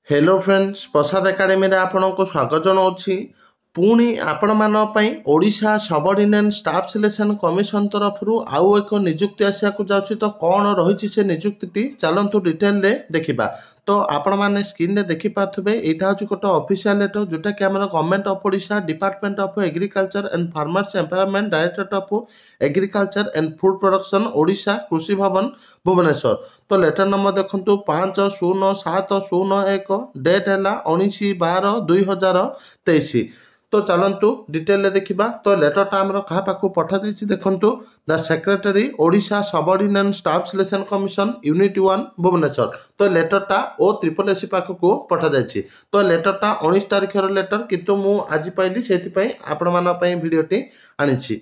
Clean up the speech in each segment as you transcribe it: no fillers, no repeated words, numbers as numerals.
Hello friends प्रसाद academy रे आपनको स्वागत जनाऊँगी। पुणी आपण Odisha subordinate staff selection commission तरफ आउ एक निजुक्ति आसिया जाऊँगी। तो कौन रही से निजुक्ति चलतु डिटेल रे देखा। तो आपण मैंने स्क्रीन रे देखि पाथबे एटा हूँ गोटे ऑफिशियल लेटर जोटा कि आम government of Odisha department of agriculture and farmers empowerment directorate of agriculture and food production Odisha कृषि भवन भुवनेश्वर। तो लेटर नंबर देखु 507001 डेट है 19/12/2023। तो चलतु डिटेल देखा। तो लेटरटा आम क्या पाक पठा देखु the secretary Odisha subordinate staff selection commission unit 1 Bhubaneswar. तो लेटरटा OSSC पाखक पठा जाइए। तो लेटरटा 19 तारिखर लेटर किंतु मु आज पाइली से आपण भिडियोटी आनी।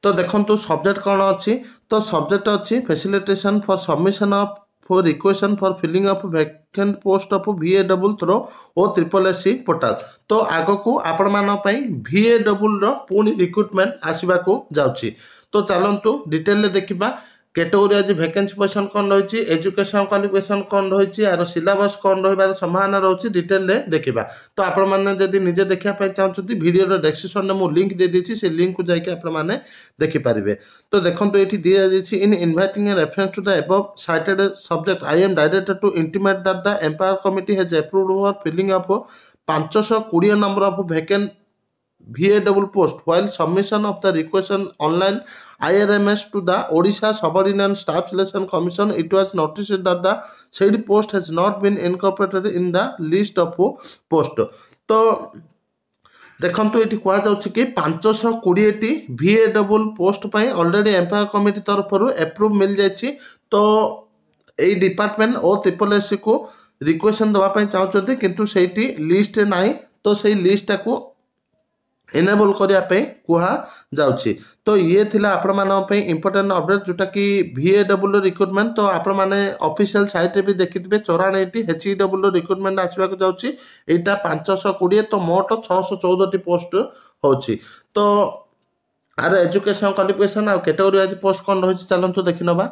तो देखो सब्जेक्ट कौन अच्छी। तो सब्जेक्ट अच्छी facilitation for submission of for requisition for filling of vacant post of VAW through OSSC portal. तो आग को आपण VAW पुणी रिक्रुटमेंट आसवा जाऊँगी। तो चलतु डिटेल देखा कैटेगोरी आज वैकेंसी पोजिशन कौन रही, एजुकेशन क्वालिफिकेशन कौन रही, यार सिलेबस कौन रही संभावना रही डिटेल देखा। तो आपण मैंने जब निजे देखापी चाहते भिडियो डेस्क्रिप्शन में मुझे लिंक दे दी से लिंक को जाकि आपने देखिपारे। तो देखो ये दी जाइए in inviting reference to the above cited subject I am directed to intimate that the empire committee has approved for filling of 520 number of vacant VAW post while submission of the request online IRMS to the Odisha Subordinate Staff Selection Commission. It was noticed that the said post has not been incorporated in the list of post. तो देखो ये कहुच्छी कि 520 VAW post पर already empire committee तरफ approve मिल जाए। तो यही department OSSC को रिक्वेशन देवाई चाहते किंतु सेठी लिस्ट ना। तो से लिस्ट को इनेबल करने कह जाऊँगी। तो ये थिला आपण मानक इंपोर्टेंट अपडेट जोटा कि VAW रिक्रुटमेंट। तो आपण माने ऑफिशियल साइट रे भी देखिथे 94 HEW रिक्रुटमेंट आसवा जाऊँगी। यहाँ 520 तो मोट 614 पोस्ट होची। तो आर एजुकेशन क्वालिफिकेशन आ कैटेगोरी वाइज पोस्ट कौन रही चलतु देखि नबा।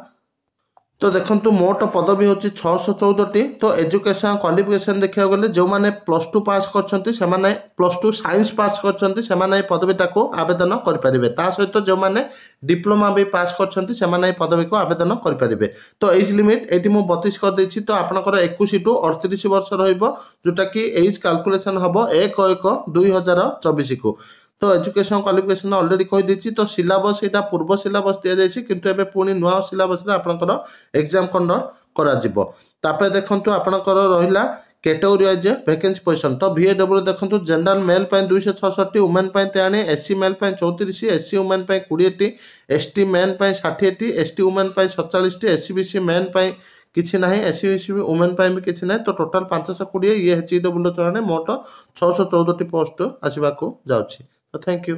तो देखो मोट पदवी हूँ 614टी। तो एजुकेशन क्वालिफिकेशन देखा गले जो मैंने +2 पास करछंती से माने +2 साइंस पास करछंती से माने पदवीटा को आवेदन करें। ता सहित जो मैंने डिप्लोमा भी पास करछंती से माने पदवी को आवेदन करें। तो एज लिमिट ये मुझे 32 कर देछि। तो आपनकर 21 टू 38 वर्ष रहिबो जोटा कि एज कैलकुलेशन हम 1/1/2024 को। तो एजुकेशन क्वालिफिकेशन ऑलरेडी कही दी। तो सिलेबस यहाँ पूर्व सिलेबस दि जाए किंतु एबे पुणी नुआ सिलेबस आपनकर एग्जाम कंडक्ट करा। देखो आपनकर रहिला कैटेगोरी वाइज वैकेंसी पोजिशन। तो VAW देखो general male 266, women 63, SC male 34, SC women 20, ST men 60, ST women 47, SCBC men किसी ना, SCBC वुमेन भी किसी ना। तो टोटाल 520 ये HEW चलाने मोट 614 पोस्ट आसवा जाऊँगी। तो थैंक यू।